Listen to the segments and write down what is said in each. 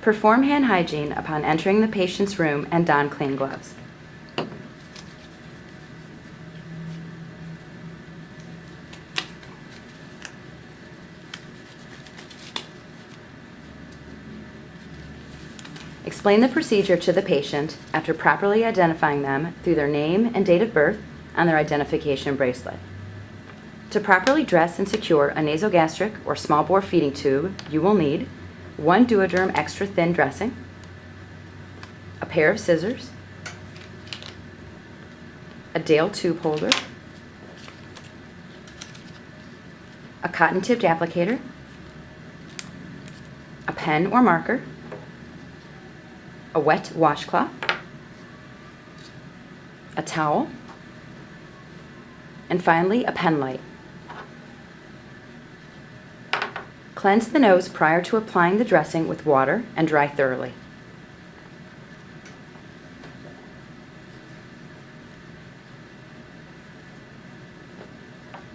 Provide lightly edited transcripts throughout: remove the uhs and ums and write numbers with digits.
Perform hand hygiene upon entering the patient's room and don clean gloves. Explain the procedure to the patient after properly identifying them through their name and date of birth on their identification bracelet. To properly dress and secure a nasogastric or small bore feeding tube, you will need 1 DuoDerm extra thin dressing, a pair of scissors, a Dale tube holder, a cotton-tipped applicator, a pen or marker, a wet washcloth, a towel, and finally a pen light. Cleanse the nose prior to applying the dressing with water and dry thoroughly.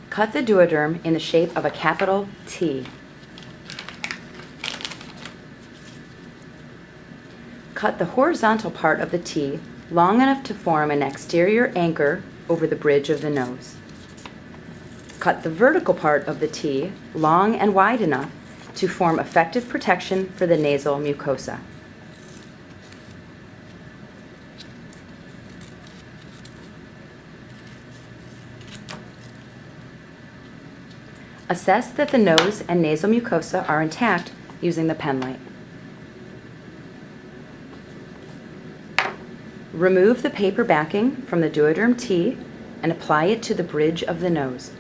Cut the DuoDerm in the shape of a capital T. Cut the horizontal part of the T long enough to form an exterior anchor over the bridge of the nose. Cut the vertical part of the T long and wide enough to form effective protection for the nasal mucosa. Assess that the nose and nasal mucosa are intact using the pen light. Remove the paper backing from the DuoDerm T and apply it to the bridge of the nose.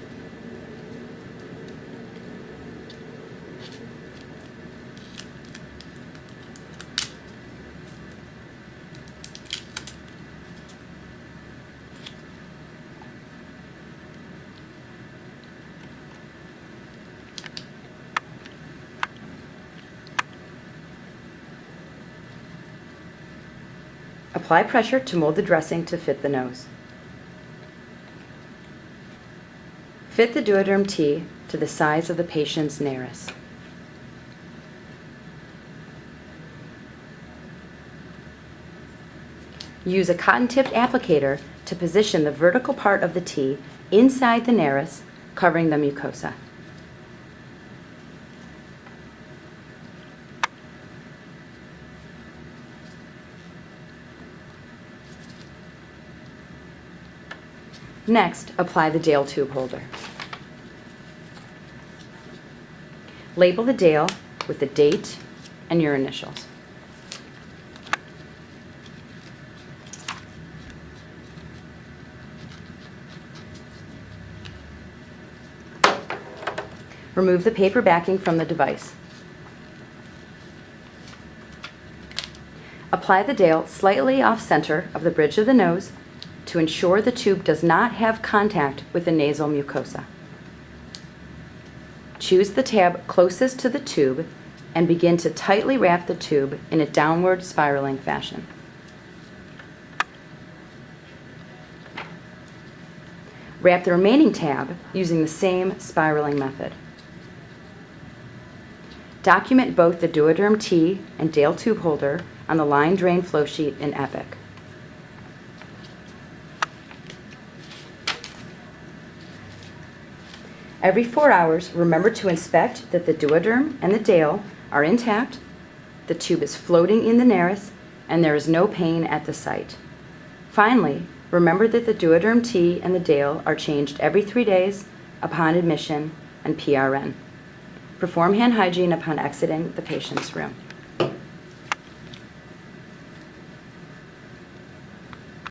Apply pressure to mold the dressing to fit the nose. Fit the DuoDerm T to the size of the patient's nares. Use a cotton-tipped applicator to position the vertical part of the T inside the nares, covering the mucosa. Next, apply the Dale tube holder. Label the Dale with the date and your initials. Remove the paper backing from the device. Apply the Dale slightly off-center of the bridge of the nose to ensure the tube does not have contact with the nasal mucosa. Choose the tab closest to the tube and begin to tightly wrap the tube in a downward spiraling fashion. Wrap the remaining tab using the same spiraling method. Document both the DuoDerm T and Dale tube holder on the line drain flow sheet in Epic. Every 4 hours, remember to inspect that the DuoDerm and the Dale are intact, the tube is floating in the nares, and there is no pain at the site. Finally, remember that the DuoDerm T and the Dale are changed every 3 days upon admission and PRN. Perform hand hygiene upon exiting the patient's room.